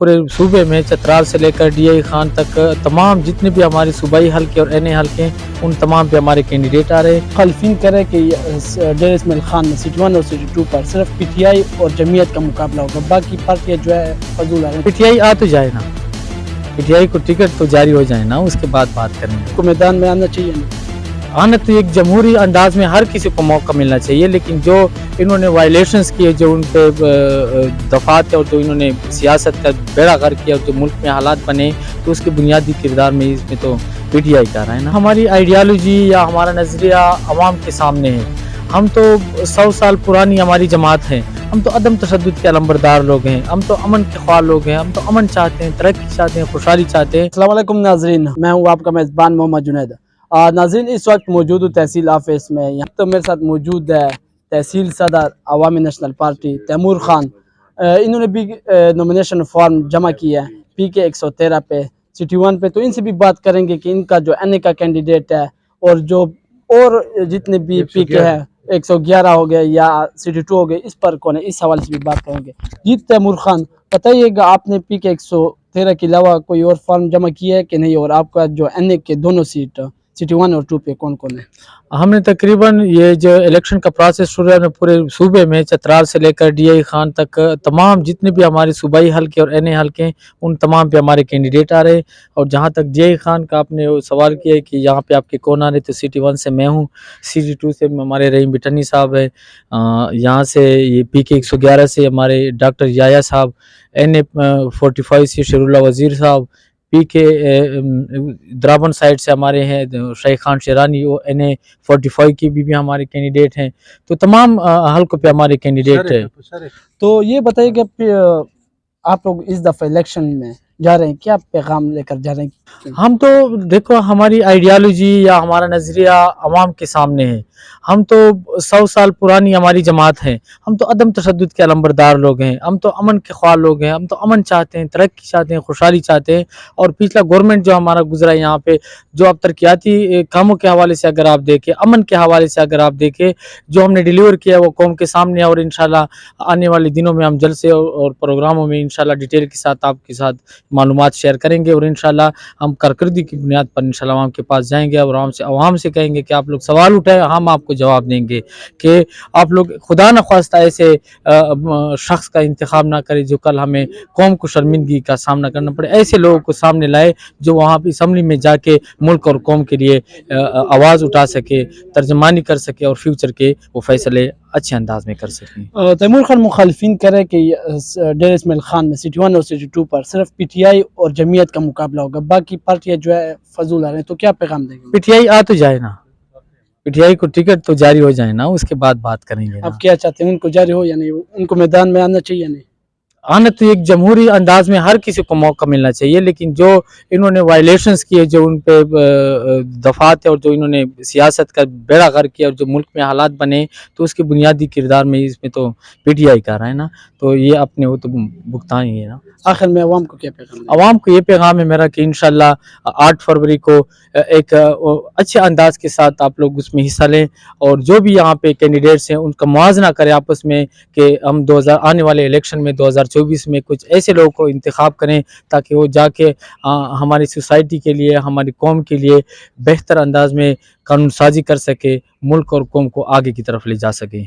पूरे सूबे में चतराल से लेकर डीआई खान तक तमाम जितने भी हमारे सूबाई हल्के और एनए हल्के हैं उन तमाम पे हमारे कैंडिडेट आ रहे हैं। मुखालफिन करे कि डेर इस्माइल खान में सिटी 1 और सिटी 2 पर सिर्फ पीटीआई और जमीयत का मुकाबला होगा, बाकी पार्टियां जो है फजूल आ रही हैं। पीटीआई आ तो जाए ना, पीटीआई को टिकट तो जारी हो जाए ना, उसके बाद बात करेंगे। को मैदान में आना चाहिए ना, आना तो एक जमहूरी अंदाज में हर किसी को मौका मिलना चाहिए, लेकिन जो इन्होंने वायलेशंस किए, जो उन पे दफात और जो इन्होंने सियासत का बेड़ा गर्क किया, जो मुल्क में हालात बने, तो उसके बुनियादी किरदार में इसमें तो पीटीआई का रहा है ना। हमारी आइडियालॉजी या हमारा नज़रिया अवाम के सामने है। हम तो 100 साल पुरानी हमारी जमात है। हम तो अदम तशद्दुद के अलंबरदार लोग हैं, हम तो अमन के ख्वाह लोग हैं, हम तो अमन चाहते हैं, तरक्की चाहते हैं, खुशहाली चाहते हैं। अस्सलाम वालेकुम नाजरीन, मैं हूँ आपका मेज़बान मोहम्मद जुनैद। नाजरीन, इस वक्त मौजूद हूँ तहसील ऑफिस में। यहाँ तो मेरे साथ मौजूद है तहसील सदर अवामी नेशनल पार्टी तैमूर खान। इन्होंने भी नॉमिनेशन फॉर्म जमा किया है PK 113 पे, सिटी 1 पे। तो इनसे भी बात करेंगे कि इनका जो एनए का कैंडिडेट है और जो और जितने भी PK है 111 हो गए या सिटी 2 हो गए, इस पर कौन है, इस हवाले से भी बात करेंगे। जी तैमूर खान, बताइएगा आपने PK 113 के अलावा कोई और फॉर्म जमा किया है कि नहीं, और आपका जो एनए के दोनों सीट सिटी 1 और 2 पे कौन कौन है? हमने तकरीबन ये जो इलेक्शन का प्रोसेस शुरू है पूरे सूबे में चतराल से लेकर डीआई खान तक तमाम जितने भी हमारे सूबाई हल्के और एनए हल्के हैं उन तमाम पे हमारे कैंडिडेट आ रहे हैं। और जहाँ तक डीआई खान का आपने सवाल किया है कि यहाँ पे आपके कौन आ रहे, तो सिटी 1 से मैं हूँ, सिटी 2 से हमारे रहीम बिटनी साहब है, यहाँ से ये PK 111 से हमारे डॉक्टर याया साहब, NA 45 से शरुल्ला वजीर साहब, PK द्राबन साइड से हमारे हैं शेख खान शेरानी, वो NA 45 की भी हमारे कैंडिडेट हैं। तो तमाम हल्कों पे हमारे कैंडिडेट है। तो ये बताइए कि आप लोग इस दफ़ा इलेक्शन में जा रहे हैं, क्या पैगाम लेकर जा रहे हैं? हम तो देखो, हमारी आइडियालॉजी या हमारा नज़रिया अवाम के सामने है। हम तो 100 साल पुरानी हमारी जमात है। हम तो अदम तशद्दुद के अलंबरदार लोग हैं, हम तो अमन के ख्वाह लोग हैं, हम तो अमन चाहते हैं, तरक्की चाहते हैं, खुशहाली चाहते हैं। और पिछला गवर्नमेंट जो हमारा गुजरा है यहाँ पे, जो अब तरक्याती कामों के हवाले से अगर आप देखें, अमन के हवाले से अगर आप देखें, जो हमने डिलीवर किया वो कौम के सामने है। और इंशाल्लाह आने वाले दिनों में हम जलसे और प्रोग्रामों में इंशाल्लाह डिटेल के साथ आपके साथ मालूमात शेयर करेंगे। और इंशाल्लाह हम कारकर्दगी की बुनियाद पर इंशाल्लाह आवाम के पास जाएंगे और आवाम से कहेंगे कि आप लोग सवाल उठाए, हम आपको जवाब देंगे कि आप लोग खुदा न ख्वास्ता ऐसे शख्स का इंतखाब ना करें जो कल हमें कौम को शर्मिंदगी का सामना करना पड़े। ऐसे लोगों को सामने लाए जो वहाँ पर असम्बली में जाके मुल्क और कौम के लिए आवाज़ उठा सके, तर्जमानी कर सके और फ्यूचर के वो फैसले अच्छे अंदाज में कर सकें। तैमूर खान, मुखालफिन करे कि डेर इस्माइल खान में सिटी 1 और सिटी 2 पर सिर्फ पीटीआई और जमीयत का मुकाबला होगा, बाकी पार्टियां जो है फजूल आ रही हैं। तो क्या पैगाम देंगे? पीटीआई आ तो जाए ना, पीटीआई को टिकट तो जारी हो जाए ना, उसके बाद बात करेंगे। आप क्या चाहते हैं, उनको जारी हो या नहीं, उनको मैदान में आना चाहिए या नहीं? आना तो एक जमहूरी अंदाज में हर किसी को मौका मिलना चाहिए, लेकिन जो इन्होंने वायलेशंस किए, जो उन पे दफात है और जो इन्होंने सियासत का बेड़ा गर्क किया और जो मुल्क में हालात बने, तो उसके बुनियादी किरदार में इसमें तो पीटीआई का रहा है ना। तो ये अपने वो तो भुगतान ही है ना। आखिर में अवाम को क्या पैगाम देंगे? अवाम को ये पैगाम है मेरा कि इंशाल्लाह 8 फरवरी को एक अच्छे अंदाज के साथ आप लोग उसमें हिस्सा लें और जो भी यहाँ पे कैंडिडेट्स हैं उनका मुआवजना करें आपस में कि हम आने वाले इलेक्शन में 2024 में कुछ ऐसे लोगों को इंतखाब करें ताकि वो जाके हमारी सोसाइटी के लिए, हमारी कौम के लिए बेहतर अंदाज में कानून साजी कर सके, मुल्क और कौम को आगे की तरफ ले जा सके।